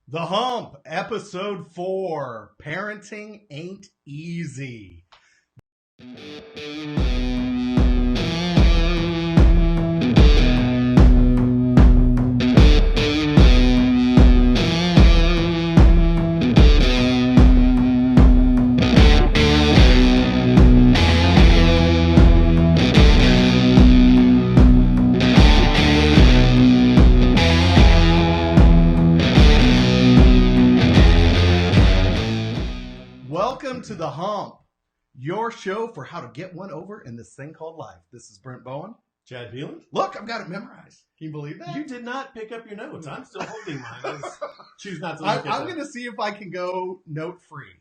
The Hump, episode 4. Parenting ain't easy. Welcome to The Hump, your show for how to get one over in this thing called life. This is Brent Bowen. Chad Beeland. Look, I've got it memorized. Can you believe that? You did not pick up your notes. I'm still holding mine. I choose not to look at them. I'm going to see if I can go note-free.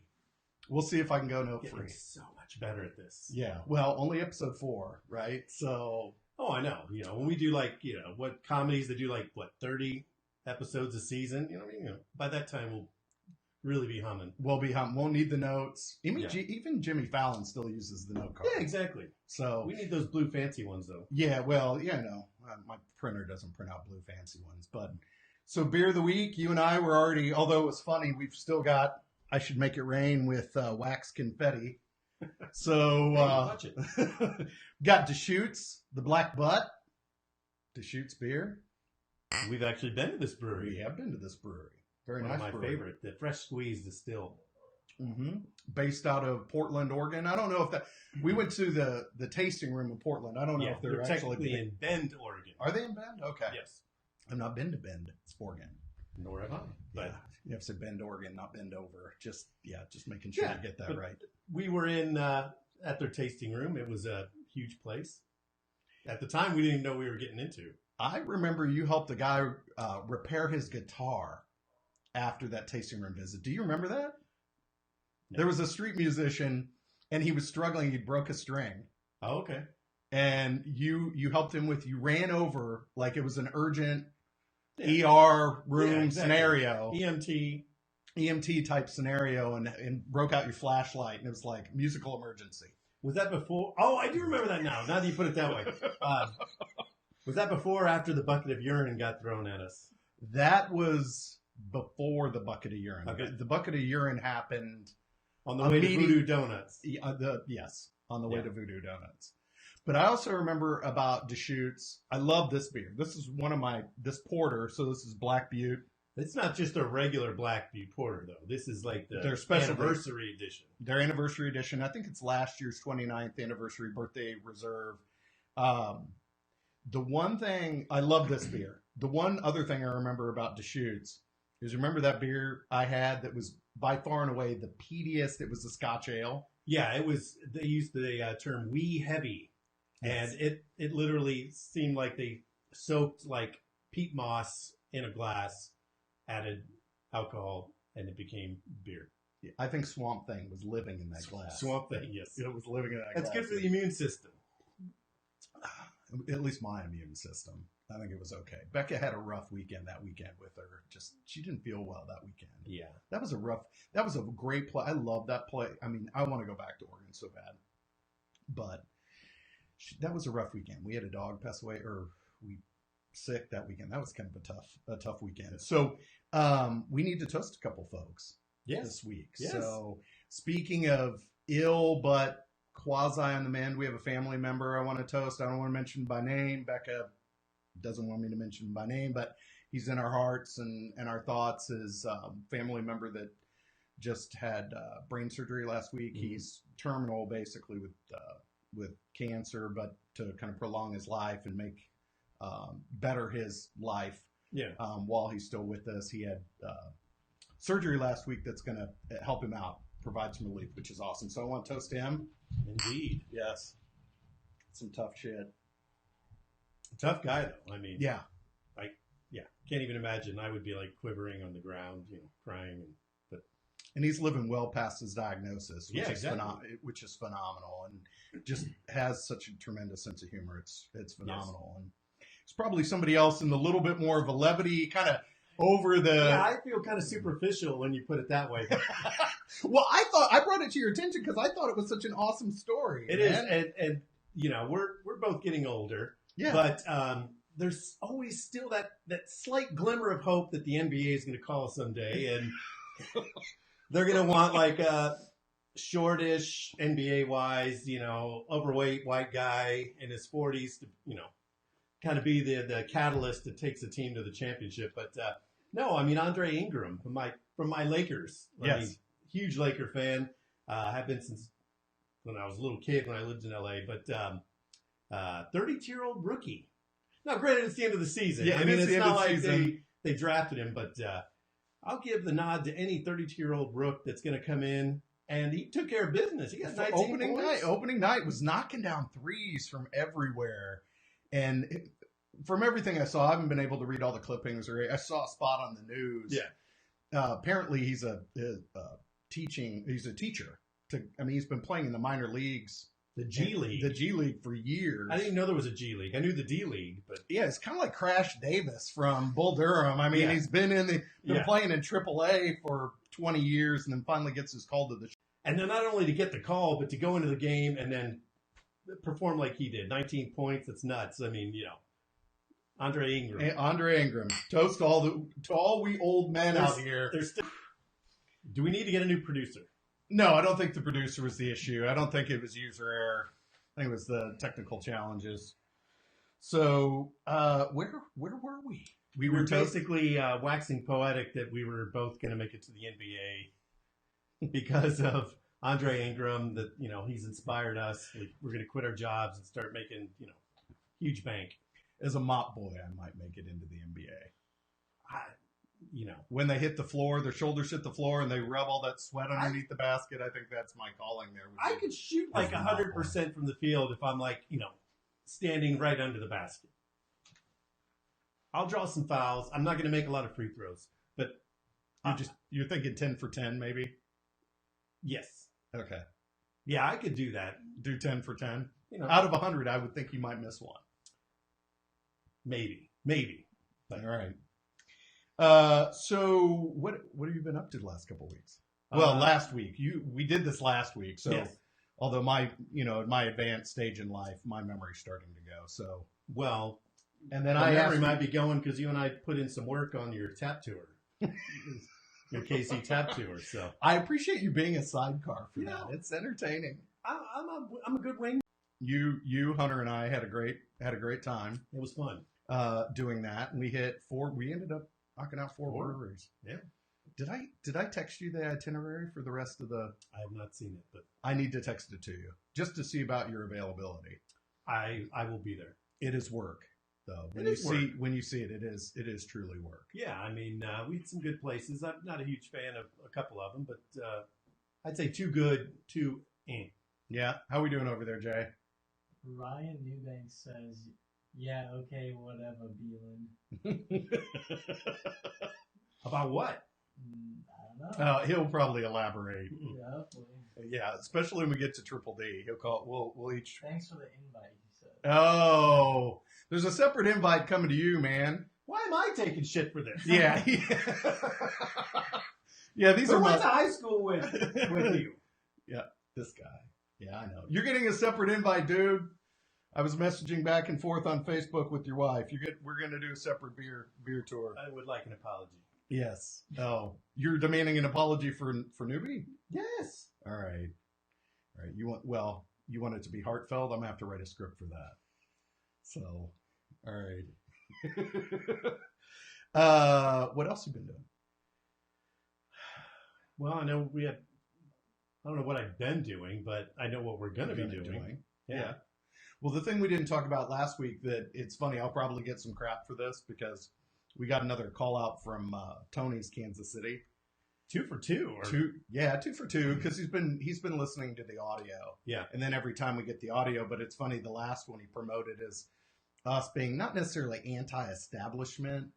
We'll see if I can go note-free. Getting so much better at this. Yeah, well, only episode 4, right? So... Oh, I know. You know, when we do what comedies that do 30 episodes a season, by that time we'll really be humming. We'll need the notes. Even Jimmy Fallon still uses the note card. Yeah, exactly. So we need those blue fancy ones, though. Yeah, well, my printer doesn't print out blue fancy ones. But so beer of the week, you and I were already. Although it was funny, we've still got. I should make it rain with wax confetti. So watch it. Got Deschutes, the Black Butt, Deschutes beer. We've actually been to this brewery. We have been to this brewery. Very One nice. of my favorite, the Fresh Squeeze Distilled. Mm-hmm. Based out of Portland, Oregon. I don't know if that. We went to the tasting room in Portland. I don't know if they're actually in Bend, Oregon. Are they in Bend? Okay. Yes. I've not been to Bend, Oregon. Nor have I. But yeah. You have to say Bend, Oregon, not Bend over. Just making sure you get that right. We were in at their tasting room. It was a huge place. At the time, we didn't even know we were getting into. I remember you helped a guy repair his guitar after that tasting room visit. Do you remember that? No. There was a street musician, and he was struggling. He broke a string. Oh, okay. And you helped him you ran over like it was an urgent ER room scenario. EMT type scenario, and broke out your flashlight, and it was like musical emergency. Was that before? Oh, I do remember that now. Now that you put it that way. Was that before or after the bucket of urine got thrown at us? That was before the bucket of urine. Okay. The bucket of urine happened on the way to Voodoo Donuts. Yes, on the way to Voodoo Donuts. But I also remember about Deschutes. I love this beer. This is this porter. So this is Black Butte. It's not just a regular Black Butte porter, though. This is like their special anniversary edition. Their anniversary edition. I think it's last year's 29th anniversary birthday reserve. The one thing, I love this beer. The one other thing I remember about Deschutes is remember that beer I had that was by far and away the peatiest. It was a Scotch ale. Yeah, it was. They used the term wee heavy. Yes. And it literally seemed like they soaked like peat moss in a glass, added alcohol, and it became beer. Yeah, I think Swamp Thing was living in that glass. Swamp Thing, yes. It was living in that That's glass. Good for the immune system. At least my immune system. I think it was okay. Becca had a rough weekend that weekend with her. She didn't feel well that weekend. Yeah. That was a great play. I love that play. I mean, I want to go back to Oregon so bad. But that was a rough weekend. We had a dog pass away, or we sick that weekend. That was kind of a tough weekend. So we need to toast a couple folks this week. Yes. So speaking of ill but quasi on the mend, we have a family member I want to toast. I don't want to mention by name. Becca doesn't want me to mention by name, but he's in our hearts and our thoughts. His family member that just had brain surgery last week. Mm-hmm. He's terminal, basically, with cancer, but to kind of prolong his life and make better his life while he's still with us. He had surgery last week that's going to help him out, provide some relief, which is awesome. So I want to toast him. Indeed. Yes. Some tough shit. Tough guy, though. I mean, can't even imagine. I would be like quivering on the ground, crying. And he's living well past his diagnosis, which is phenomenal, and just has such a tremendous sense of humor. It's phenomenal, and it's probably somebody else in a little bit more of a levity, kind of over the. Yeah, I feel kind of superficial when you put it that way. Well, I brought it to your attention because I thought it was such an awesome story. It is, and we're both getting older. Yeah. But there's always still that slight glimmer of hope that the NBA is going to call someday, and they're going to want like a shortish NBA wise, overweight white guy in his 40s to, kind of be the catalyst that takes a team to the championship. But no, I mean Andre Ingram from my Lakers. Yes. I mean, huge Laker fan. Have been since when I was a little kid when I lived in LA. But 32-year-old rookie. Now, granted, it's the end of the season. Yeah, I mean, it's it's the end not of the like season. they drafted him, but I'll give the nod to any 32-year-old rook that's going to come in. And he took care of business. He got 19 points. Opening night was knocking down threes from everywhere. And from everything I saw, I haven't been able to read all the clippings, or I saw a spot on the news. Yeah. Apparently, he's a teacher. He's been playing in the minor leagues. The G League. The G League for years. I didn't even know there was a G League. I knew the D League, but yeah, it's kind of like Crash Davis from Bull Durham. I mean, Yeah. he's been playing in AAA for 20 years, and then finally gets his call to the. And then not only to get the call, but to go into the game and then perform like he did. 19 points. That's nuts. I mean, Andre Ingram. Andre Ingram. Toast to all we old men out here. Do we need to get a new producer? No, I don't think the producer was the issue. I don't think it was user error. I think it was the technical challenges. So, where were we? We were basically waxing poetic that we were both going to make it to the NBA because of Andre Ingram. That he's inspired us. We're going to quit our jobs and start making huge bank. As a mop boy, I might make it into the NBA. you know, when they hit the floor, their shoulders hit the floor, and they rub all that sweat underneath the basket. I think that's my calling there. I could shoot like 100% from the field if I'm like, you know, standing right under the basket. I'll draw some fouls. I'm not going to make a lot of free throws, but you're thinking 10 for 10, maybe? Yes. Okay. Yeah, I could do that. Do 10 for 10. You know, Out of 100, I would think you might miss one. Maybe. All right. So what have you been up to the last couple of weeks? Well, last week we did this last week. So yes. Although my advanced stage in life, my memory's starting to go. So well, and then my memory might be going because you and I put in some work on your tap tour, your KC tap tour. So I appreciate you being a sidecar for that. know, It's entertaining. I'm a good wing. You, Hunter, and I had a great time. It was fun. Doing that, and we hit 4. We ended up knocking out 4 breweries. Yeah. Did I text you the itinerary for the rest of the? I have not seen it, but I need to text it to you just to see about your availability. I will be there. It is work, though. When you see it, it is truly work. Yeah, I mean, we had some good places. I'm not a huge fan of a couple of them, but I'd say 2 good, 2 eh. Yeah. How we doing over there, Jay? Ryan Newbanks says, "Yeah, okay, whatever, Beelan." About what? I don't know. He'll probably elaborate. Yeah, hopefully. Yeah, especially when we get to Triple D, he'll call. We'll each. Thanks for the invite, he said. Oh, there's a separate invite coming to you, man. Why am I taking shit for this? Yeah. Yeah, these Who are went my. to high school with you? Yeah, this guy. Yeah, I know. You're getting a separate invite, dude. I was messaging back and forth on Facebook with your wife. We're going to do a separate beer tour. I would like an apology. Yes. Oh, you're demanding an apology for newbie? Yes. All right. You want it to be heartfelt? I'm gonna have to write a script for that. So, all right. What else you been doing? Well, I know I don't know what I've been doing, but I know what we're going to be doing. Yeah. Well, the thing we didn't talk about last week that it's funny, I'll probably get some crap for this because we got another call out from Tony's Kansas City. 2 for 2. 2 for 2 because he's been listening to the audio. Yeah. And then every time we get the audio, but it's funny, the last one he promoted is us being not necessarily anti-establishment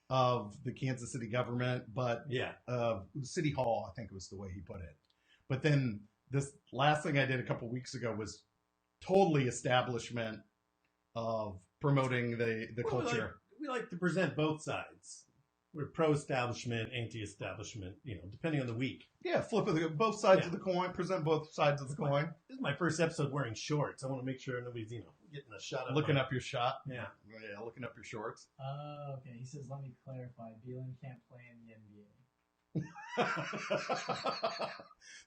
of the Kansas City government, but City Hall, I think was the way he put it. But then this last thing I did a couple weeks ago was totally establishment of promoting the culture. We like to present both sides. We're pro-establishment, anti-establishment, depending on the week. Yeah, flip of both sides of the coin, present both sides of the coin. This is my first episode wearing shorts. I want to make sure nobody's, getting a shot of looking up your shot. Yeah. Yeah, looking up your shorts. Okay. He says, let me clarify. Beelan can't play in the NBA.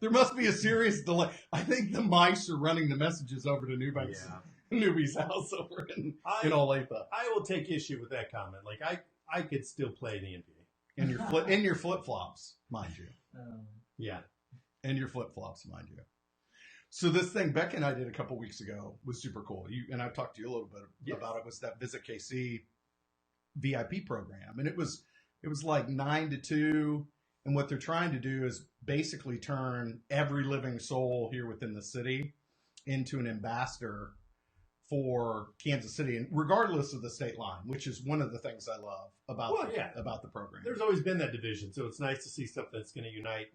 There must be a serious delay. I think the mice are running the messages over to Newbie's house over in Olathe. I will take issue with that comment. Like I could still play in the NBA. In your flip flops, mind you. Yeah. And your flip flops, mind you. So this thing Beck and I did a couple weeks ago was super cool. And I've talked to you a little bit about it. Was that Visit KC VIP program, and it was like 9 to 2. And what they're trying to do is basically turn every living soul here within the city into an ambassador for Kansas City, and regardless of the state line, which is one of the things I love about the program. There's always been that division, so it's nice to see something that's going to unite,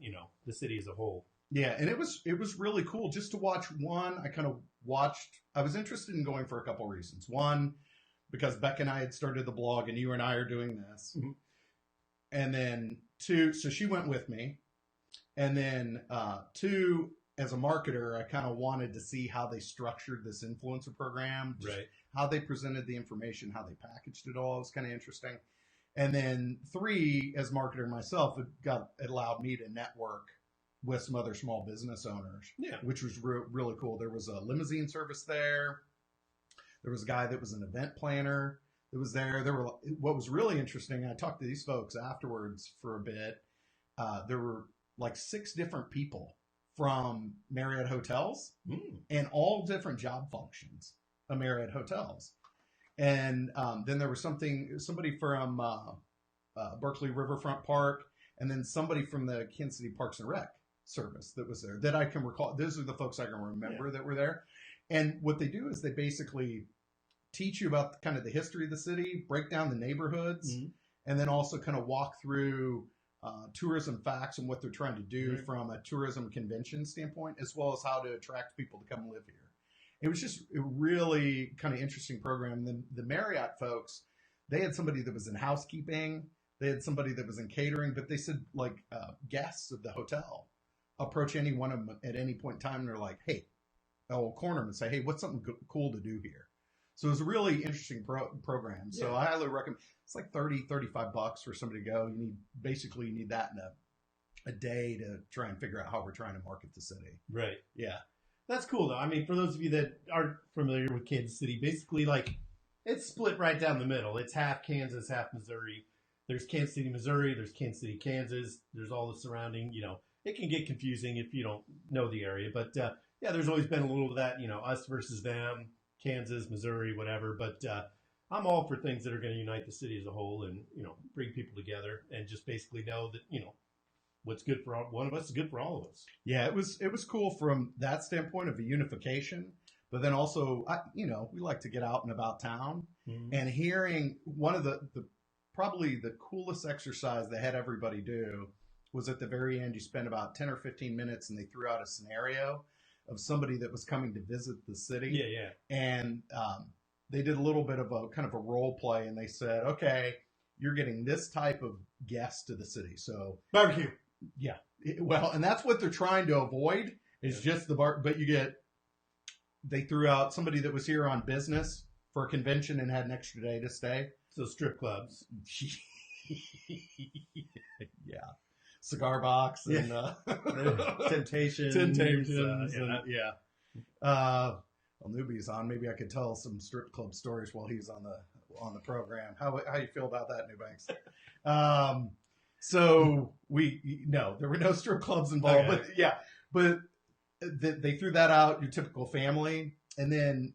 the city as a whole. Yeah, and it was really cool just to watch. One, I was interested in going for a couple reasons. One, because Beck and I had started the blog, and you and I are doing this. Mm-hmm. And then 2, so she went with me. And then 2, as a marketer, I kind of wanted to see how they structured this influencer program, right? How they presented the information, how they packaged it all. It was kind of interesting. And then 3, as marketer myself, it allowed me to network with some other small business owners, which was really cool. There was a limousine service there. There was a guy that was an event planner that was there. What was really interesting, I talked to these folks afterwards for a bit. There were like 6 different people from Marriott Hotels and all different job functions of Marriott Hotels. And then there was somebody from Berkeley Riverfront Park, and then somebody from the Kansas City Parks and Rec service that was there that I can recall. Those are the folks I can remember that were there. And what they do is they basically teach you about kind of the history of the city, break down the neighborhoods, and then also kind of walk through tourism facts and what they're trying to do from a tourism convention standpoint, as well as how to attract people to come live here. It was just a really kind of interesting program. The Marriott folks, they had somebody that was in housekeeping. They had somebody that was in catering, but they said like guests of the hotel approach any one of them at any point in time. And they're like, hey, I'll corner them and say, hey, what's something cool to do here? So it was a really interesting program. So I highly recommend. It's like $35 for somebody to go. You need that in a day to try and figure out how we're trying to market the city. Right. Yeah. That's cool, though. I mean, for those of you that aren't familiar with Kansas City, basically, like, it's split right down the middle. It's half Kansas, half Missouri. There's Kansas City, Missouri. There's Kansas City, Kansas. There's all the surrounding, it can get confusing if you don't know the area. But, there's always been a little of that, us versus them, Kansas, Missouri, whatever. But I'm all for things that are going to unite the city as a whole and, bring people together and just basically know that, what's good for one of us is good for all of us. Yeah, it was cool from that standpoint of a unification, but then also, we like to get out and about town and hearing one of the probably the coolest exercise they had everybody do was at the very end. You spent about 10 or 15 minutes and they threw out a scenario of somebody that was coming to visit the city. Yeah. And they did a little bit of a kind of a role play and they said, okay, you're getting this type of guest to the city. So barbecue. Yeah. Well, and that's what they're trying to avoid is just the bar. But they threw out somebody that was here on business for a convention and had an extra day to stay. So strip clubs. Yeah. Cigar box and Temptations. Well, Newbie's on. Maybe I could tell some strip club stories while he's on the program. How you feel about that, Newbanks? So there were no strip clubs involved, okay. but they threw that out. Your typical family, and then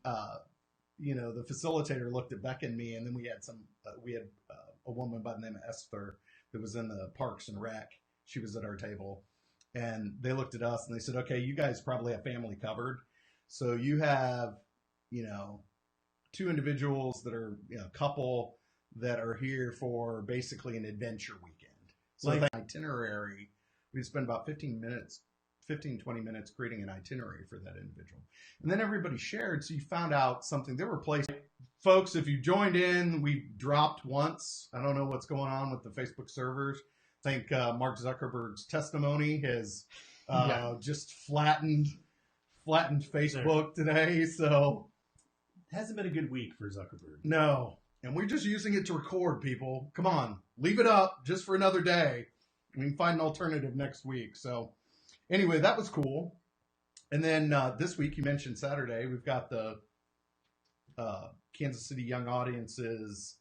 the facilitator looked at Beck and me, and then we had a woman by the name of Esther that was in the Parks and Rec. She was at our table, and they looked at us and they said, "Okay, you guys probably have family covered. So you have 2 individuals that are a couple that are here for basically an adventure weekend." So the itinerary, we spend about 15, 20 minutes creating an itinerary for that individual. And then everybody shared. So you found out something. There were places, folks, if you joined in, we dropped once. I don't know what's going on with the Facebook servers. I think Mark Zuckerberg's testimony has just flattened Facebook today. So Hasn't been a good week for Zuckerberg. No. And we're just using it to record, people. Come on. Leave it up just for another day. We can find an alternative next week. So anyway, that was cool. And then this week, you mentioned Saturday, we've got the Kansas City Young Audiences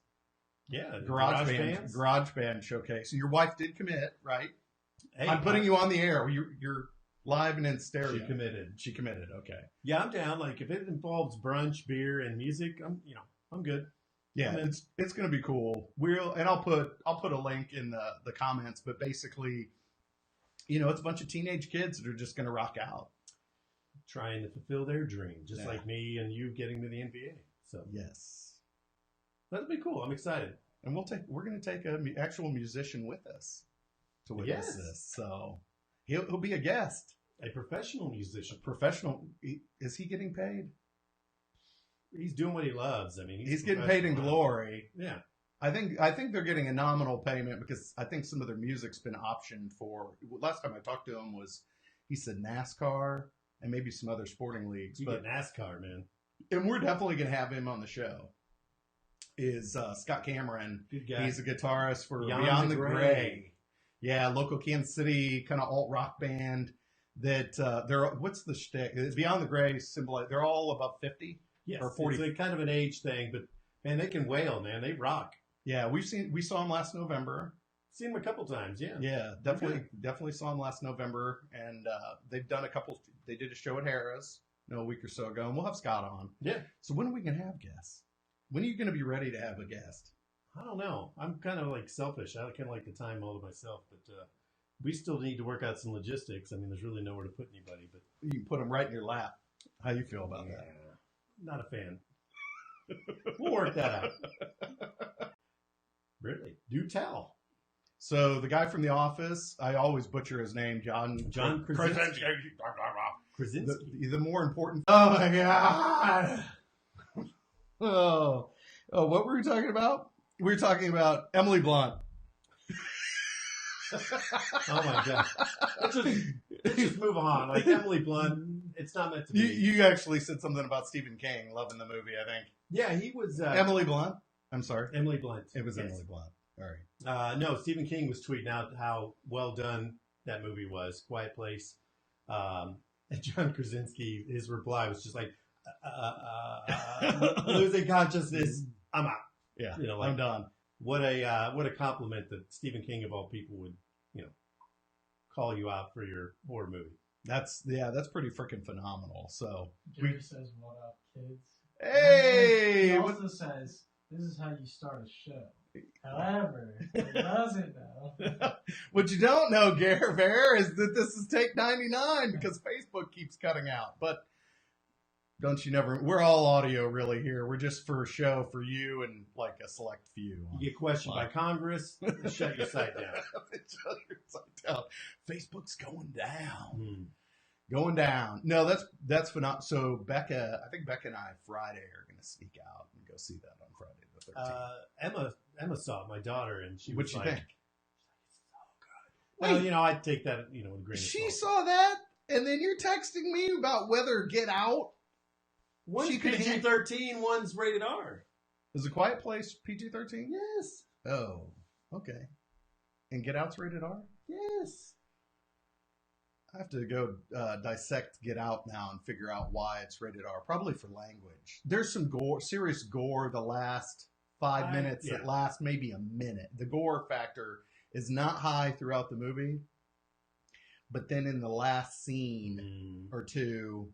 Garage Band showcase. So your wife did commit, right? Hey, I'm putting you on the air. You're live and in stereo. She committed. Okay. Yeah, I'm down. Like if it involves brunch, beer, and music, I'm good. Yeah, it's going to be cool. I'll put a link in the comments. But basically, it's a bunch of teenage kids that are just going to rock out, trying to fulfill their dream, just like me and you getting to the NBA. So yes, that'll be cool. I'm excited, and we're going to take an actual musician with us to witness this. So he'll be a guest, a professional musician. Is he getting paid? He's doing what he loves. I mean, he's getting paid in glory. Yeah. I think they're getting a nominal payment because I think some of their music's been optioned for. Last time I talked to him he said NASCAR and maybe some other sporting leagues. But NASCAR, man. And we're definitely going to have him on the show. Is Scott Cameron. Good guy. He's a guitarist for Beyond the Gray. Yeah, local Kansas City kind of alt-rock band that what's the shtick? Beyond the Gray symbol. They're all above 50. Yes, or 40. It's kind of an age thing, but man, they can wail, man. They rock. Yeah, we saw them last November. Seen them a couple times, yeah. Yeah, definitely saw them last November, and they've done they did a show at Harrah's a week or so ago, and we'll have Scott on. Yeah. So when are we going to have guests? When are you going to be ready to have a guest? I don't know. I'm kind of like selfish. I kind of like the time all to myself, but we still need to work out some logistics. I mean, there's really nowhere to put anybody, but you can put them right in your lap. How you feel about that? Not a fan. We'll work that out. Really? Do tell. So the guy from The Office, I always butcher his name, John Krasinski. The more important. Oh my God! Oh, what were we talking about? We were talking about Emily Blunt. Oh my God! Let's just move on. Like Emily Blunt, it's not meant to be. You actually said something about Stephen King loving the movie, I think. Yeah, he was Emily Blunt. I'm sorry, Emily Blunt. It was Emily Blunt. All right. No, Stephen King was tweeting out how well done that movie was, Quiet Place. And John Krasinski, his reply was just like, losing consciousness. I'm out. Yeah, I'm done. What a compliment that Stephen King of all people would, call you out for your horror movie. That's pretty freaking phenomenal. So Jerry says, "What up, kids?" Hey, he also says, "This is how you start a show." However, he doesn't know. What you don't know, Gare Bear, is that this is take 99 because Facebook keeps cutting out. But we're all audio really here. We're just for a show for you and like a select few. You get questioned by Congress, shut your site down. Shut your site down. Facebook's going down. Going down. No, that's phenomenal. So I think Becca and I Friday are going to sneak out and go see that on Friday the 13th. Emma saw it, my daughter, and she What'd was she like, think? So good. Well, I'd take that, with a grain of salt. She saw that, and then you're texting me about whether Get Out. One's PG-13, one's rated R. Is A Quiet Place PG-13? Yes. Oh, okay. And Get Out's rated R? Yes. I have to go dissect Get Out now and figure out why it's rated R. Probably for language. There's some serious gore the last 5 minutes that last maybe a minute. The gore factor is not high throughout the movie. But then in the last scene or two,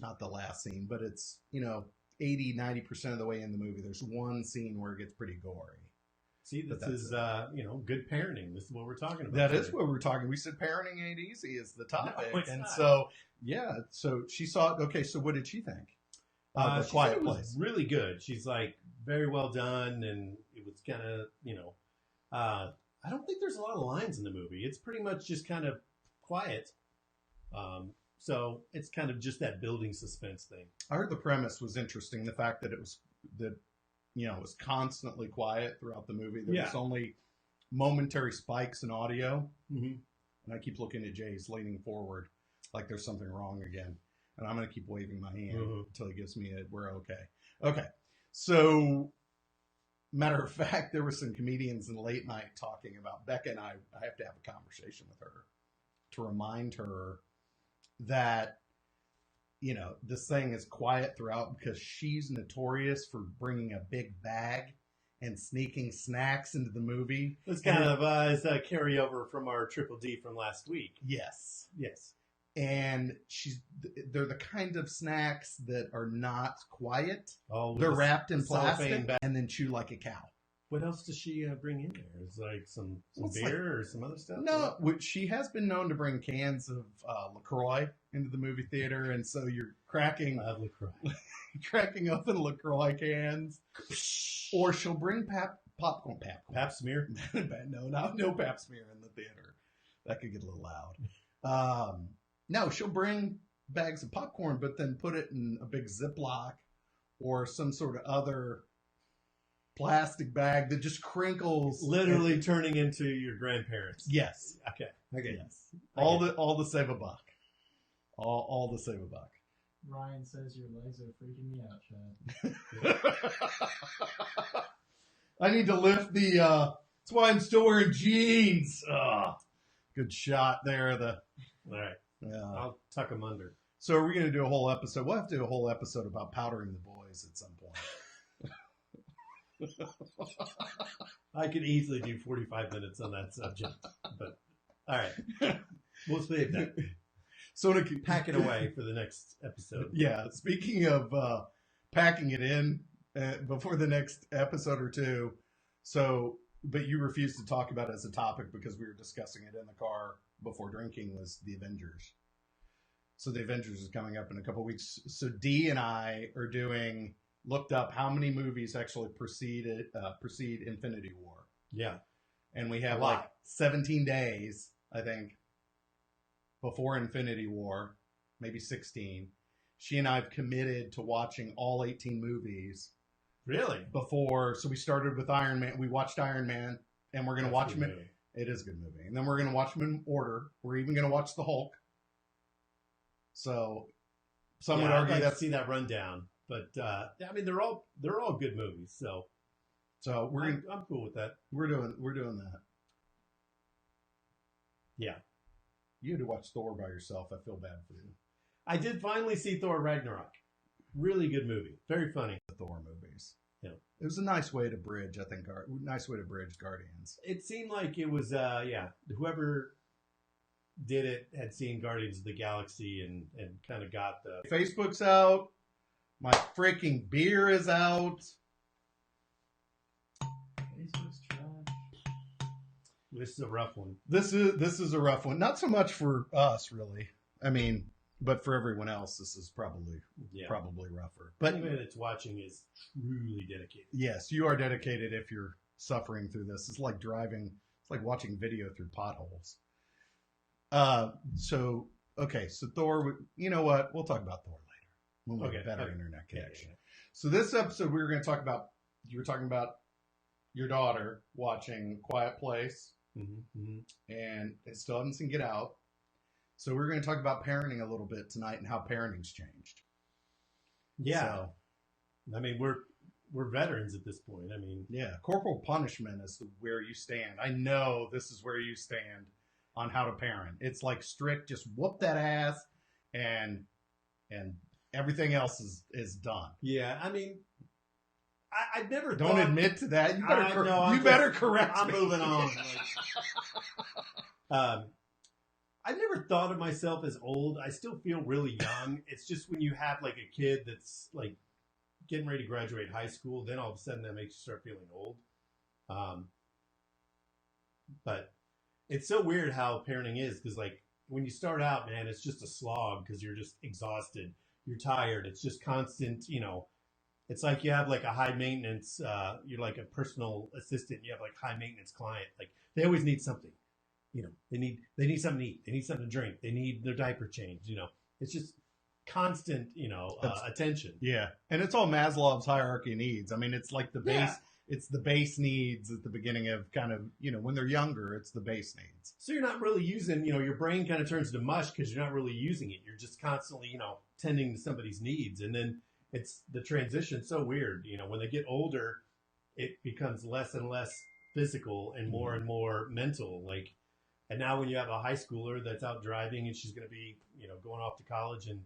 not the last scene, but it's, 80, 90% of the way in the movie, there's one scene where it gets pretty gory. See, this is, good parenting. This is what we're talking about. That is what we're talking. We said parenting ain't easy is the topic. No, it's and not. so she saw it. Okay, so what did she think? The Quiet said it Place. was really good. She's like, very well done, and it was kind of, I don't think there's a lot of lines in the movie. It's pretty much just kind of quiet. So it's kind of just that building suspense thing. I heard the premise was interesting. The fact that it was constantly quiet throughout the movie. There was only momentary spikes in audio. Mm-hmm. And I keep looking at Jay's leaning forward like there's something wrong again. And I'm going to keep waving my hand until he gives me we're okay. Okay. So, matter of fact, there were some comedians in late night talking about Becca and I have to have a conversation with her to remind her that, this thing is quiet throughout because she's notorious for bringing a big bag and sneaking snacks into the movie. It's kind of is a carryover from our Triple D from last week. Yes. Yes. And they're the kind of snacks that are not quiet. Oh, They're wrapped in cellophane plastic bag. and then chew like a cow. What else does she bring in there? Is like some beer or some other stuff? No, she has been known to bring cans of LaCroix into the movie theater, and so you're cracking open LaCroix cans, or she'll bring popcorn. Pap smear? No pap smear in the theater. That could get a little loud. No, she'll bring bags of popcorn, but then put it in a big Ziploc or some sort of other plastic bag that just crinkles, literally turning into your grandparents. Yes. Okay. Yes. All to save a buck. All to save a buck. Ryan says your legs are freaking me out, Chad. I need to lift the. That's why I'm still wearing jeans. Good shot there. All right. I'll tuck them under. So are we going to do a whole episode? We'll have to do a whole episode about powdering the boys at some point. I could easily do 45 minutes on that subject, but all right, we'll save that. So to pack it away for the next episode. Yeah, speaking of packing it in before the next episode or two. So, but you refused to talk about it as a topic because we were discussing it in the car before drinking. Was the Avengers? So the Avengers is coming up in a couple weeks. So Dee and I are looked up how many movies actually precede Infinity War. Yeah. And we have like 17 days, I think, before Infinity War, maybe 16. She and I have committed to watching all 18 movies. Really? So we started with Iron Man. We watched Iron Man, and we're going to watch them. It is a good movie. And then we're going to watch them in order. We're even going to watch the Hulk. So some would argue I'd see that rundown. But I mean, they're all good movies. So I'm cool with that. We're doing that. Yeah. You had to watch Thor by yourself. I feel bad for you. I did finally see Thor Ragnarok. Really good movie. Very funny. The Thor movies. Yeah. It was a nice way to bridge, I think, Guardians. It seemed like it was, whoever did it had seen Guardians of the Galaxy and kind of got the... Facebook's out. My freaking beer is out. Facebook's trash. This is a rough one. This is a rough one. Not so much for us, really. I mean, but for everyone else, this is probably rougher. But anyone that's watching is truly dedicated. Yes, you are dedicated if you're suffering through this. It's like driving. It's like watching video through potholes. So Thor. You know what? We'll talk about Thor later. When we get better internet connection. Yeah. So this episode, we were going to talk about. You were talking about your daughter watching Quiet Place, and it still hasn't seen Get Out. So we're going to talk about parenting a little bit tonight and how parenting's changed. Yeah, so, I mean we're veterans at this point. I mean, yeah, corporal punishment is where you stand. I know this is where you stand on how to parent. It's like strict, just whoop that ass, and everything else is done. Yeah, I mean, I've never don't admit to that. You better correct. I'm moving on. I've never thought of myself as old. I still feel really young. It's just when you have like a kid that's like getting ready to graduate high school, then all of a sudden that makes you start feeling old. But it's so weird how parenting is, because like when you start out, man, it's just a slog because you're just exhausted. You're tired. It's just constant, it's like you have like a high maintenance, you're like a personal assistant. You have like high maintenance client. Like they always need something. They need something to eat. They need something to drink. They need their diaper changed. It's just constant, attention. Yeah. And it's all Maslow's hierarchy of needs. I mean, it's like the base. Yeah. It's the base needs at the beginning of kind of, when they're younger, it's the base needs. So you're not really using, your brain kind of turns to mush because you're not really using it. You're just constantly, tending to somebody's needs. And then it's the transition so weird. You know, when they get older, it becomes less and less physical and more mental. Like, and now when you have a high schooler that's out driving and she's going to be, you know, going off to college in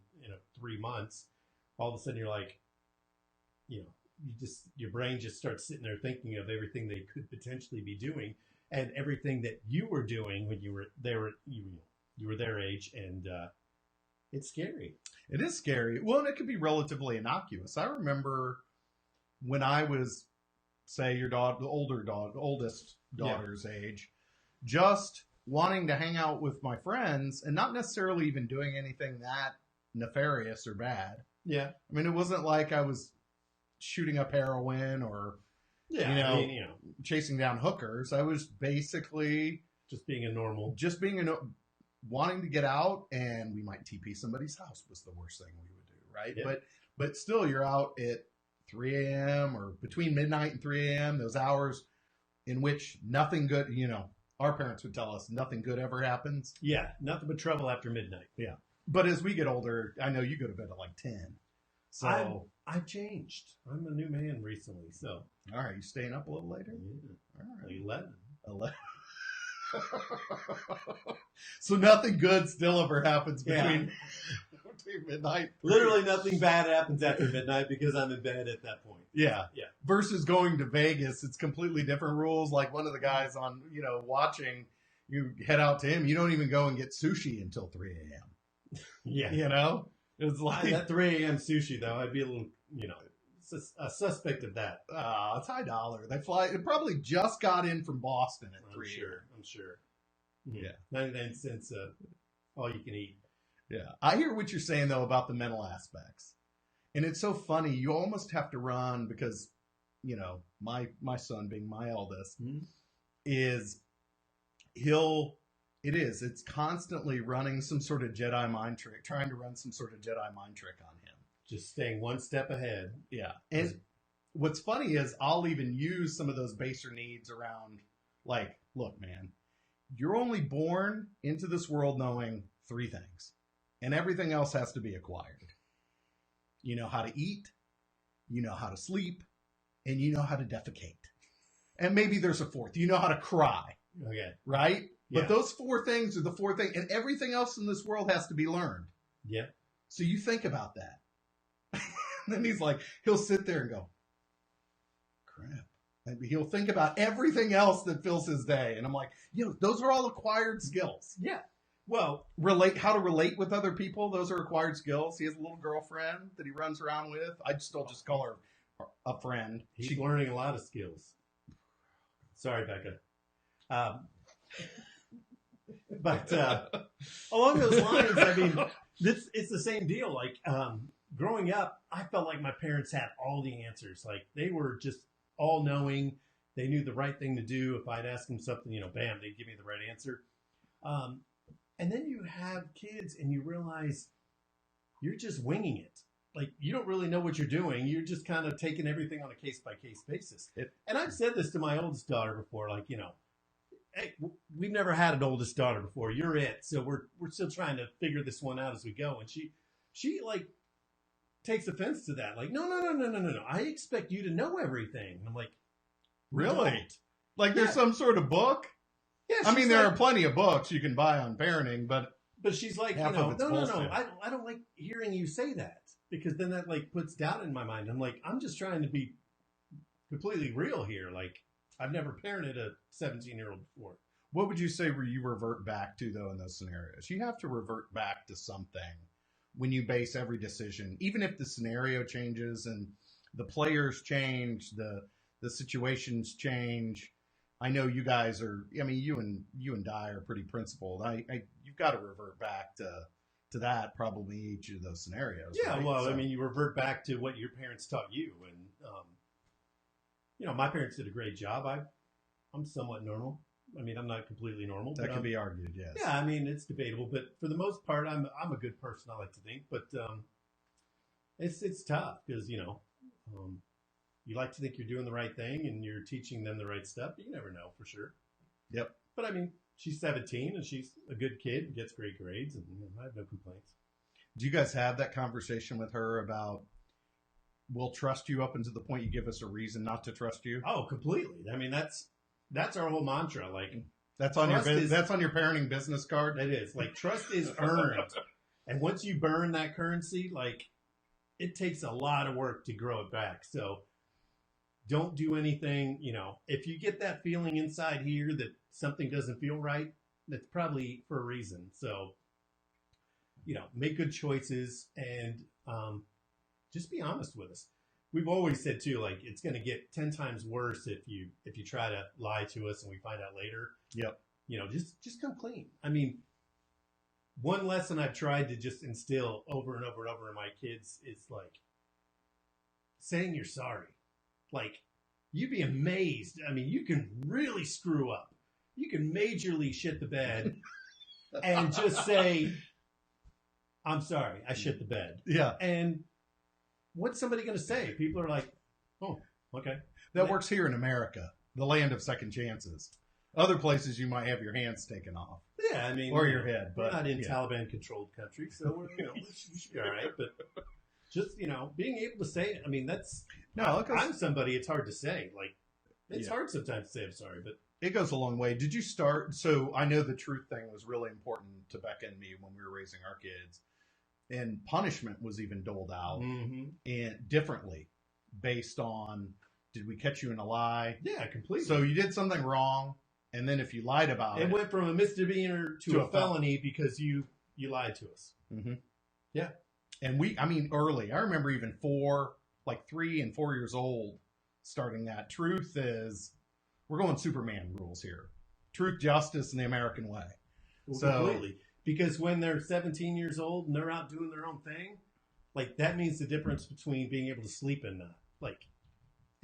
3 months, all of a sudden you're like, you know, your brain just starts sitting there thinking of everything they could potentially be doing and everything that you were doing when you were their age, and it's scary. It is scary. Well, and it could be relatively innocuous. I remember when I was, say, your oldest daughter's age, just wanting to hang out with my friends and not necessarily even doing anything that nefarious or bad. Yeah. I mean, it wasn't like I was shooting up heroin or, chasing down hookers. I was basically just being a normal, wanting to get out, and we might TP somebody's house was the worst thing we would do, right? Yeah. But still, you're out at 3 a.m. or between midnight and 3 a.m., those hours in which nothing good, our parents would tell us nothing good ever happens. Yeah, nothing but trouble after midnight. Yeah. But as we get older, I know you go to bed at like 10. So I've changed. I'm a new man recently, so. All right, you staying up a little later? Yeah. All right. 11. So nothing good still ever happens between midnight. Literally nothing bad happens after midnight because I'm in bed at that point. Yeah. Yeah. Versus going to Vegas, it's completely different rules. Like one of the guys on, watching, you head out to him, you don't even go and get sushi until 3 a.m. Yeah. It's like that 3 a.m. sushi, though, I'd be a little, a suspect of that. It's high dollar. They fly. It probably just got in from Boston at 3 a.m. I'm sure. Yeah. 99 cents all you can eat. Yeah. I hear what you're saying, though, about the mental aspects. And it's so funny. You almost have to run because, my son being my eldest it's constantly running some sort of Jedi mind trick, trying to run some sort of Jedi mind trick on him. Just staying one step ahead. Yeah. And what's funny is I'll even use some of those baser needs around, like, look, man, you're only born into this world knowing 3 things, and everything else has to be acquired. You know how to eat, you know how to sleep, and you know how to defecate. And maybe there's a 4th. You know how to cry. Okay. Right? Yeah. But those 4 things are the 4 things, and everything else in this world has to be learned. Yeah. So you think about that. And then he'll sit there and go, crap. And he'll think about everything else that fills his day. And I'm like, those are all acquired skills. Yeah. Well, how to relate with other people, those are acquired skills. He has a little girlfriend that he runs around with. I still just call her a friend. She's learning a lot of skills. Sorry, Becca. But along those lines, I mean, it's the same deal. Like, growing up, I felt like my parents had all the answers. Like, they were just all-knowing. They knew the right thing to do. If I'd ask them something, bam, they'd give me the right answer. And then you have kids and you realize you're just winging it. Like, you don't really know what you're doing. You're just kind of taking everything on a case-by-case basis. And I've said this to my oldest daughter before, like, hey, we've never had an oldest daughter before. You're it. So we're still trying to figure this one out as we go. And she like takes offense to that. Like, no. I expect you to know everything. And I'm like, really? Don't. Like there's some sort of book? Yeah. I mean, there are plenty of books you can buy on parenting, but she's like, no. I don't like hearing you say that because then that like puts doubt in my mind. I'm like, I'm just trying to be completely real here. Like, I've never parented a 17-year-old before. What would you say where you revert back to, though, in those scenarios? You have to revert back to something when you base every decision, even if the scenario changes and the players change, the situations change. I know you guys are, I mean, you and Di are pretty principled. You've got to revert back to that probably each of those scenarios. Yeah, right? well, I mean, you revert back to what your parents taught you. And, my parents did a great job. I'm somewhat normal. I mean, I'm not completely normal. That can be argued, yes. Yeah, I mean, it's debatable. But for the most part, I'm a good person, I like to think. But it's tough because, you like to think you're doing the right thing and you're teaching them the right stuff. But you never know for sure. Yep. But, I mean, she's 17 and she's a good kid and gets great grades. And I have no complaints. Do you guys have that conversation with her about we'll trust you up until the point you give us a reason not to trust you. Oh, completely. I mean, that's our whole mantra. Like, That's on your trust is- that's on your parenting business card. it is like trust is earned, and once you burn that currency, like it takes a lot of work to grow it back. So don't do anything. If you get that feeling inside here that something doesn't feel right, that's probably for a reason. So make good choices and just be honest with us. We've always said too, like it's going to get 10 times worse if you try to lie to us and we find out later. Yep. Just come clean. I mean, one lesson I've tried to just instill over and over and over in my kids is like saying you're sorry. Like you'd be amazed. I mean, you can really screw up. You can majorly shit the bed and just say, I'm sorry, I shit the bed. Yeah. And what's somebody going to say? People are like, oh, okay. That works here in America, the land of second chances. Other places you might have your hands taken off. Yeah, I mean, or your head. We're But not in yeah. Taliban-controlled country, so we should be all right. But just being able to say it. I mean, that's I'm somebody. It's hard to say. Like it's hard sometimes to say I'm sorry, but it goes a long way. Did you start? So I know the truth thing was really important to Becca and me when we were raising our kids, and punishment was even doled out and differently based on did we catch you in a lie? Yeah, completely. So you did something wrong, and then if you lied about it, it went from a misdemeanor to a felony because you lied to us. Mm-hmm. Yeah, and early. I remember even 3 and 4 years old, starting that. Truth is, we're going Superman rules here. Truth, justice, and the American way. Well, so completely. Because when they're 17 years old and they're out doing their own thing, like that means the difference between being able to sleep and not. Like,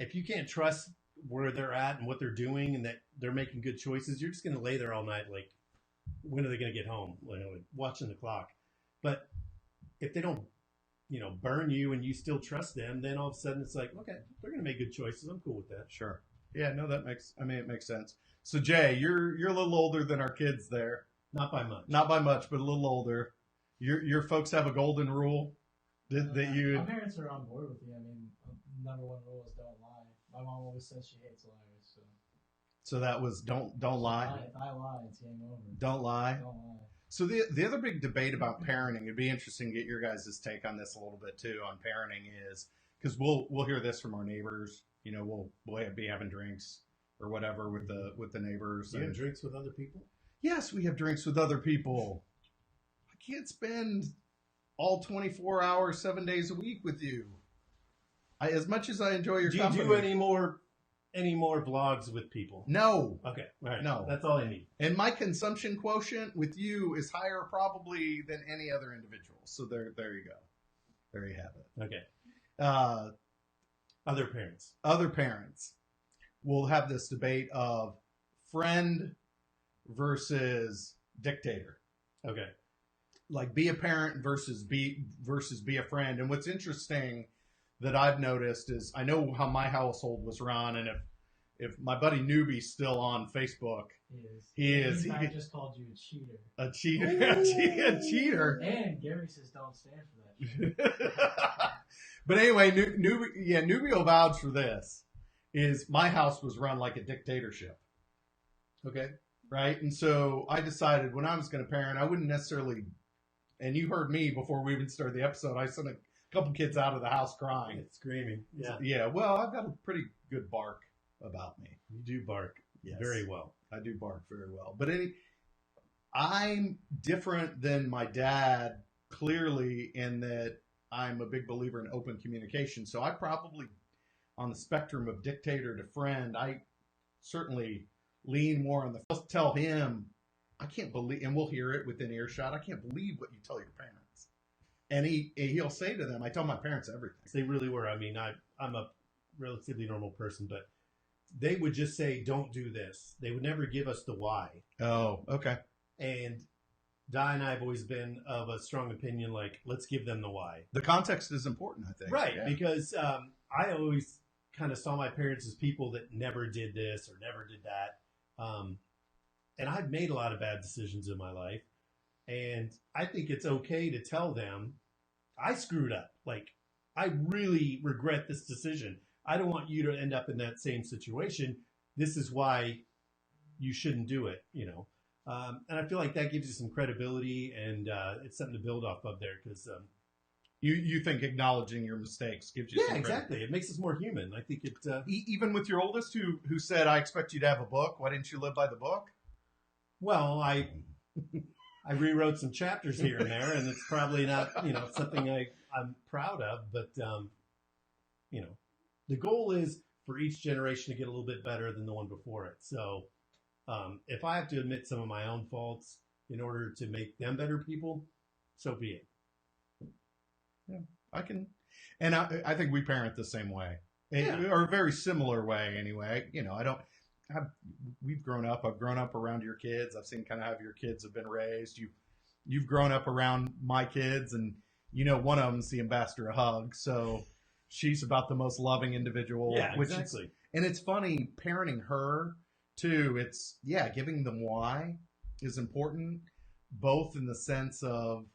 if you can't trust where they're at and what they're doing and that they're making good choices, you're just going to lay there all night. Like, when are they going to get home? Like, watching the clock. But if they don't, burn you and you still trust them, then all of a sudden it's like, okay, they're going to make good choices. I'm cool with that. Sure. Yeah. No, it makes sense. So Jay, you're a little older than our kids there. Not by much. Not by much, but a little older. Your folks have a golden rule that you. My parents are on board with me. I mean, number one rule is don't lie. My mom always says she hates liars. So that was don't lie. If I lie, it's game over. Don't lie. Don't lie. So the other big debate about parenting, it'd be interesting to get your guys' take on this a little bit too on parenting is because we'll hear this from our neighbors. We'll be having drinks or whatever with the neighbors. Do you have drinks with other people? Yes, we have drinks with other people. I can't spend all 24 hours, 7 days a week with you. As much as I enjoy your company. Do you do any more vlogs with people? No. Okay. All right. No. That's all I need. And my consumption quotient with you is higher probably than any other individual. So there you go. There you have it. Okay. Other parents. Other parents. We'll have this debate of friend versus dictator. Okay. Like be a parent versus be a friend. And what's interesting that I've noticed is I know how my household was run, and if my buddy Newbie's still on Facebook, he is. I just called you a cheater. A cheater. A cheater. And Gary says don't stand for that. But anyway, Newbie will vouch for this. Is my house was run like a dictatorship. Okay. Right? And so I decided when I was going to parent, I wouldn't necessarily, and you heard me before we even started the episode, I sent a couple kids out of the house crying. It's screaming. Yeah. Yeah. Well, I've got a pretty good bark about me. You do bark. Yes. Very well. I do bark very well. But I'm different than my dad, clearly, in that I'm a big believer in open communication. So I probably, on the spectrum of dictator to friend, I certainly lean more on I'll tell him, I can't believe, and we'll hear it within earshot, I can't believe what you tell your parents. And he'll say to them, I tell my parents everything. They really were. I mean, I'm a relatively normal person, but they would just say, don't do this. They would never give us the why. Oh, okay. And Di and I have always been of a strong opinion, like, let's give them the why. The context is important, I think. Right, yeah. because I always kind of saw my parents as people that never did this or never did that. And I've made a lot of bad decisions in my life. And I think it's okay to tell them, I screwed up. Like, I really regret this decision. I don't want you to end up in that same situation. This is why you shouldn't do it, And I feel like that gives you some credibility, and it's something to build off of there because you think acknowledging your mistakes gives you yeah, some exactly. It makes us more human. I think it. Even with your oldest who said, I expect you to have a book, why didn't you live by the book? Well, I rewrote some chapters here and there, and it's probably not something I'm proud of, but the goal is for each generation to get a little bit better than the one before it. So if I have to admit some of my own faults in order to make them better people, so be it. Yeah, I can, and I think we parent the same way, Yeah. or a very similar way anyway. We've grown up. I've grown up around your kids. I've seen kind of how your kids have been raised. You've grown up around my kids, and one of them's the ambassador of hugs. So she's about the most loving individual. Yeah, exactly. And it's funny parenting her too. It's giving them why is important, both in the sense of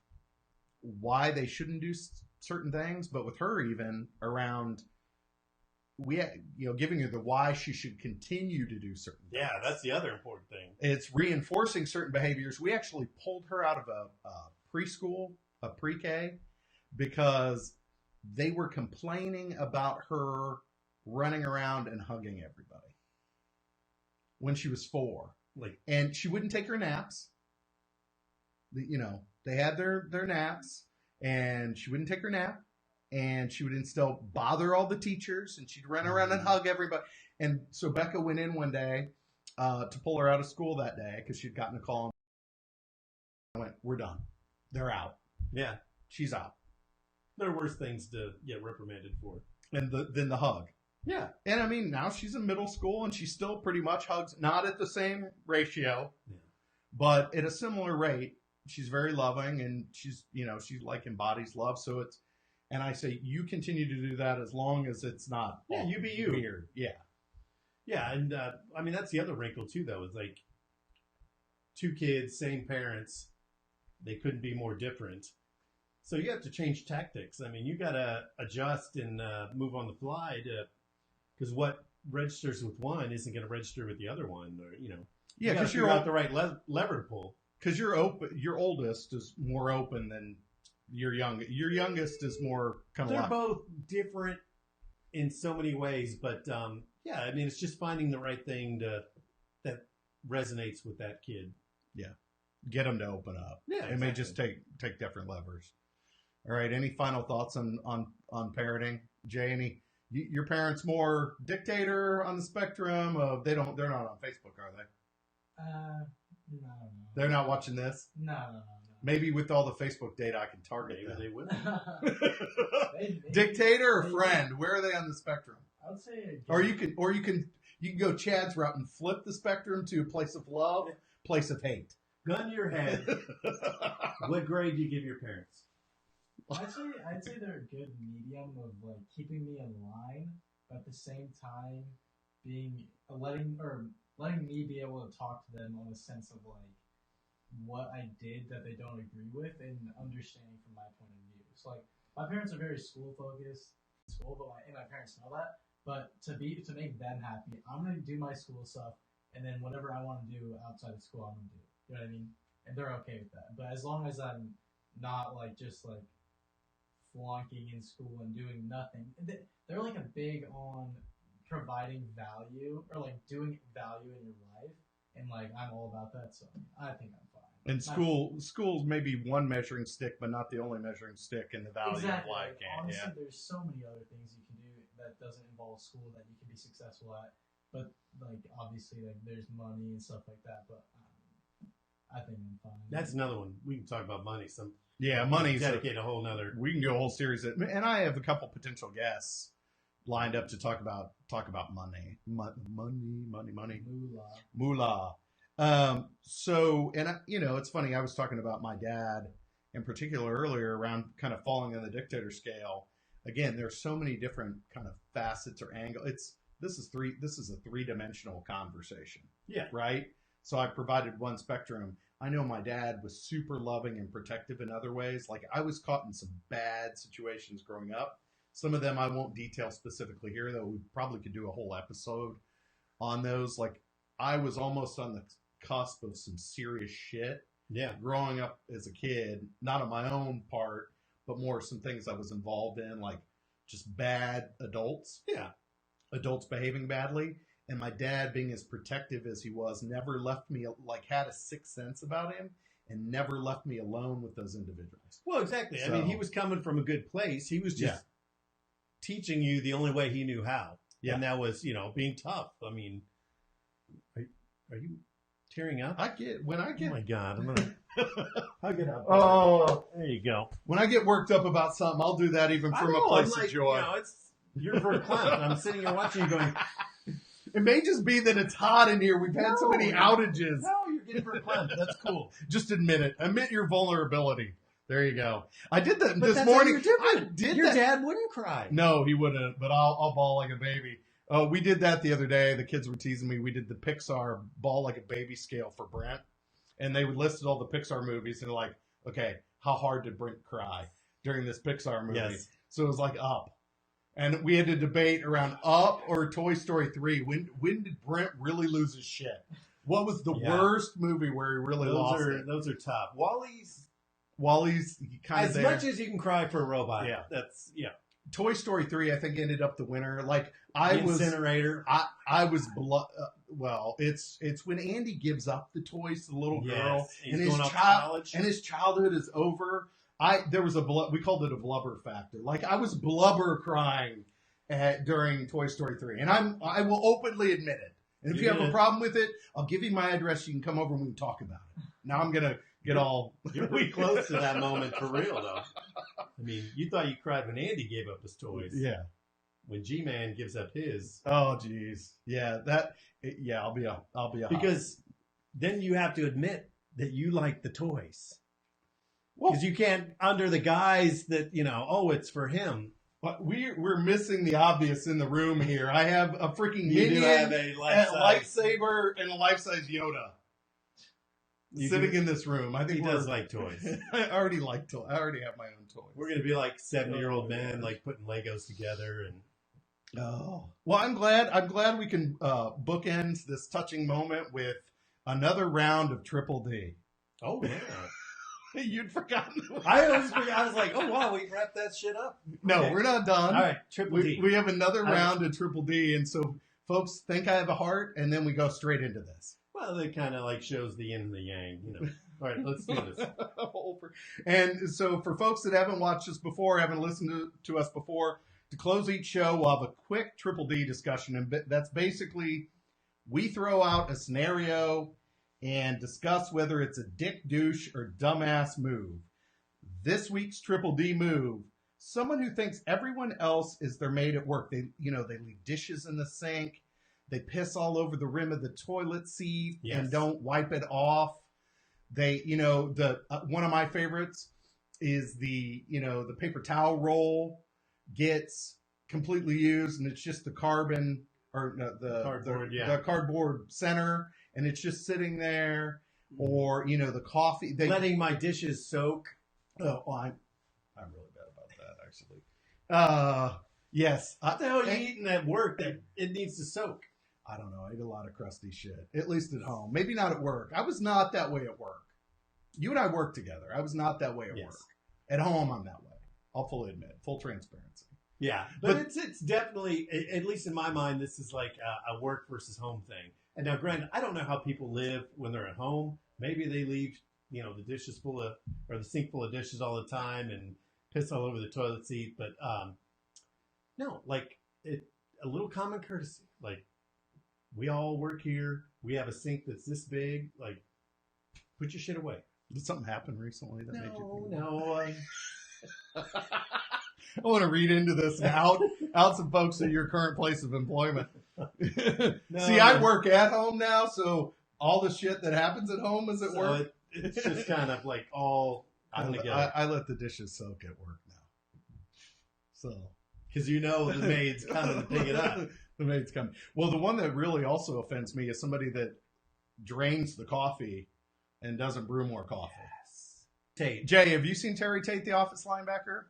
why they shouldn't do certain things, but with her even around giving her the why she should continue to do certain things. Yeah, that's the other important thing. It's reinforcing certain behaviors. We actually pulled her out of a preschool, a pre-K, because they were complaining about her running around and hugging everybody when she was 4. And she wouldn't take her naps. They had their naps, and she wouldn't take her nap. And she would still bother all the teachers, and she'd run around and hug everybody. And so Becca went in one day to pull her out of school that day because she'd gotten a call. I went, we're done. They're out. Yeah. She's out. There are worse things to get reprimanded for. And then the hug. Yeah. And I mean, now she's in middle school, and she still pretty much hugs, not at the same ratio, but at a similar rate. She's very loving, and she's embodies love. So it's, and I say, you continue to do that as long as it's not you be you. weird. Yeah. Yeah, and I mean, that's the other wrinkle, too, though, is like 2 kids, same parents, they couldn't be more different. So you have to change tactics. I mean, you got to adjust and move on the fly because what registers with one isn't going to register with the other one. Or, Yeah, because you're out the right lever to pull. Because you're open. Your oldest is more open than your youngest is more kind of. They're both different in so many ways, but I mean, it's just finding the right thing that resonates with that kid. Yeah, get them to open up. Yeah, exactly. It may just take different levers. All right. Any final thoughts on parenting, Jay? Your parents more dictator on the spectrum of they're not on Facebook, are they? No. They're not watching this. No. Maybe with all the Facebook data, I can target them. They will. Dictator or friend? Where are they on the spectrum? I would say. Or you can go Chad's route and flip the spectrum to a place of love, place of hate. Gun to your head. What grade do you give your parents? I'd say they're a good medium of like keeping me in line, but at the same time letting me be able to talk to them on a sense of like what I did that they don't agree with and understanding from my point of view. So like my parents are very school focused, but my parents know that. But to make them happy, I'm gonna do my school stuff, and then whatever I want to do outside of school, I'm gonna do. You know what I mean? And they're okay with that. But as long as I'm not like just like flunking in school and doing nothing, they're like a big on providing value or like doing value in your life, and like I'm all about that. So I think I'm fine. And schools may be one measuring stick, but not the only measuring stick in the value exactly. of life. Like, honestly, there's so many other things you can do that doesn't involve school that you can be successful at. But like obviously, like there's money and stuff like that. But I think I'm fine. That's another one. We can talk about money. Money's dedicate a whole nother. We can do a whole series, and I have a couple potential guests lined up to talk about money, moolah. So, and it's funny. I was talking about my dad in particular earlier around kind of falling on the dictator scale. Again, there's so many different kind of facets or angles. This is a 3-dimensional conversation. Yeah. Right. So I provided one spectrum. I know my dad was super loving and protective in other ways. Like I was caught in some bad situations growing up. Some of them I won't detail specifically here, though we probably could do a whole episode on those. Like, I was almost on the cusp of some serious shit. Yeah. Growing up as a kid, not on my own part, but more some things I was involved in, like just bad adults. Yeah. Adults behaving badly. And my dad, being as protective as he was, never left me, like, had a sixth sense about him and never left me alone with those individuals. Well, exactly. I mean, he was coming from a good place. He was just teaching you the only way he knew how. Yeah. And that was, being tough. I mean, are you tearing up? When I get. Oh my God! I'm gonna hug it up. Oh, there you go. When I get worked up about something, I'll do that even from a place of joy. You're for a clown. I'm sitting here watching you going. It may just be that it's hot in here. We've had so many outages. No, you're getting for a clown. That's cool. Just admit it. Admit your vulnerability. There you go. I did that but this morning. Your dad wouldn't cry. No, he wouldn't. But I'll bawl like a baby. We did that the other day. The kids were teasing me. We did the Pixar bawl like a baby scale for Brent, and they listed all the Pixar movies. And they're like, okay, how hard did Brent cry during this Pixar movie? Yes. So it was like Up. And we had to debate around Up or Toy Story 3. When did Brent really lose his shit? What was the worst movie where he really lost it? Those are tough. Wally's kind of as much as you can cry for a robot. Yeah. That's Toy Story 3, I think, ended up the winner. Like, I was incinerator. I was well, it's when Andy gives up the toys to the little girl, and his childhood is over. There was we called it a blubber factor. Like, I was blubber crying during Toy Story 3, and I will openly admit it. And if you have a problem with it, I'll give you my address. You can come over and we can talk about it. Now I'm gonna get all. You're pretty close to that moment for real, though. I mean, you thought you cried when Andy gave up his toys. Yeah. When G-Man gives up his. Oh, geez. Yeah, I'll be a because then you have to admit that you like the toys. Because you can't, under the guise that, it's for him. But we're missing the obvious in the room here. I have a freaking minion, have a lightsaber, and a life-size Yoda sitting in this room. I think he does like toys. I already like toys. I already have my own toys. We're going to be like 70-year-old men, like putting Legos together and. Oh well, I'm glad we can bookend this touching moment with another round of Triple D. Oh yeah. You'd forgotten. I was like, oh wow, we wrapped that shit up. No, okay. We're not done. All right, Triple D. We have another round of Triple D, and so folks think I have a heart, and then we go straight into this. Well, it kind of like shows the yin and the yang, All right, let's do this. And so for folks that haven't watched us before, haven't listened to us before, to close each show, we'll have a quick Triple D discussion, and that's basically we throw out a scenario and discuss whether it's a dick, douche, or dumbass move. This week's Triple D move: someone who thinks everyone else is their mate at work. They leave dishes in the sink. They piss all over the rim of the toilet seat and don't wipe it off. They, one of my favorites is the paper towel roll gets completely used and it's just the cardboard center and it's just sitting there, or the coffee. Letting my dishes soak. Oh, I'm really bad about that, actually. Yes. What the hell are you eating at work that it needs to soak? I don't know. I eat a lot of crusty shit, at least at home. Maybe not at work. I was not that way at work. You and I work together. I was not that way at work. At home, I'm that way. I'll fully admit. Full transparency. Yeah, but it's definitely, at least in my mind, this is like a work versus home thing. And now, granted, I don't know how people live when they're at home. Maybe they leave, the dishes or the sink full of dishes all the time and piss all over the toilet seat. But no, like a little common courtesy. Like, we all work here. We have a sink that's this big. Like, put your shit away. Did something happen recently that made you? No. I want to read into this and out some folks at your current place of employment. See, I work at home now, so all the shit that happens at home is at work. It's just kind of like all together. I let the dishes soak at work now. So, because the maid's coming to pick it up. The maid's coming. Well, the one that really also offends me is somebody that drains the coffee and doesn't brew more coffee. Yes. Tate. Jay, have you seen Terry Tate, the Office linebacker?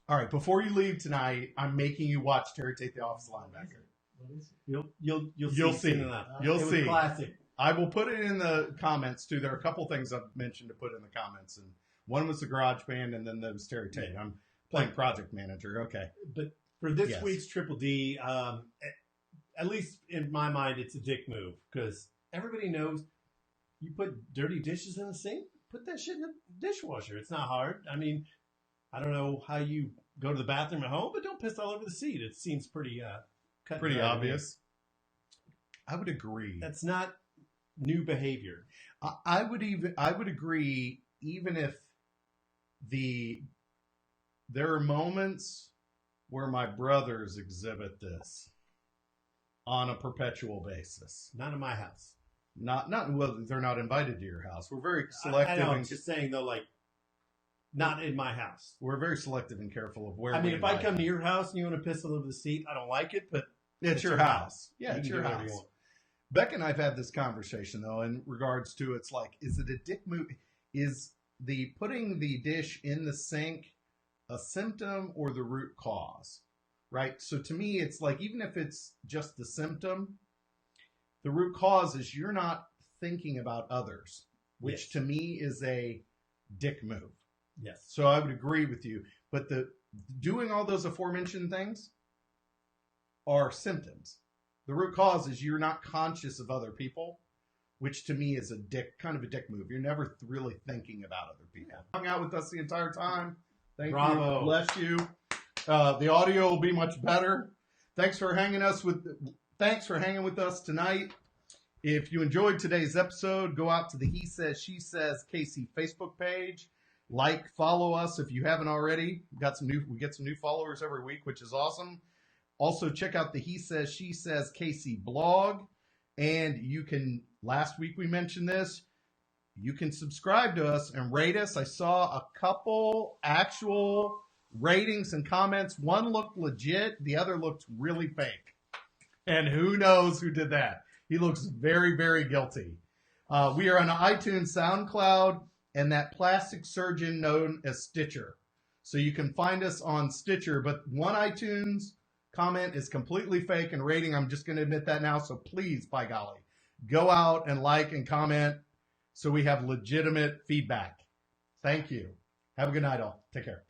All right, before you leave tonight, I'm making you watch Terry Tate, the Office Linebacker. What is it? You'll see soon enough. You'll It was see. classic. I will put it in the comments too. There are a couple things I've mentioned to put in the comments, and one was the Garage Band, and then there was Terry Tate. I'm playing project manager. Okay, But for this Yes. week's Triple D, at least in my mind, it's a dick move because everybody knows you put dirty dishes in the sink, put that shit in the dishwasher. It's not hard. I mean, I don't know how you go to the bathroom at home, but don't piss all over the seat. It seems pretty cut and pretty dry to me. obvious. I would agree. That's not new behavior. I would agree, even if there are moments where my brothers exhibit this on a perpetual basis. Not in my house. Not well, they're not invited to your house. We're very I selective. know, I'm and just saying though, like, not in my house. we're very selective and careful of where. I mean, we if I invite come to them. your house and you want to piss all over the seat, I don't like it, but it's your house. Yeah, You it's can your do whatever house. you want. Beck and I've had this conversation though in regards to it's like, is it a dick move? Is the putting the dish in the sink a symptom or the root cause? Right? So to me, it's like, even if it's just the symptom, the root cause is you're not thinking about others, which Yes. to me is a dick move. Yes. So I would agree with you. But the doing all those aforementioned things are symptoms. The root cause is you're not conscious of other people, which to me is kind of a dick move. You're never really thinking about other people. Hung out with us the entire time. Thank Bravo. you. Bless you. The audio will be much better. Thanks for hanging with us tonight. If you enjoyed today's episode, go out to the He Says, She Says KC Facebook page. Like, follow us if you haven't already. We get some new followers every week, which is awesome. Also, check out the He Says, She Says KC blog. And last week we mentioned this, you can subscribe to us and rate us. I saw a couple actual ratings and comments. One looked legit, the other looked really fake. And who knows who did that? He looks very, very guilty. We are on iTunes, SoundCloud, and that plastic surgeon known as Stitcher. So you can find us on Stitcher, but one iTunes comment is completely fake, and rating, I'm just going to admit that now. So please, by golly, go out and like and comment so we have legitimate feedback. Thank you. Have a good night, all. Take care.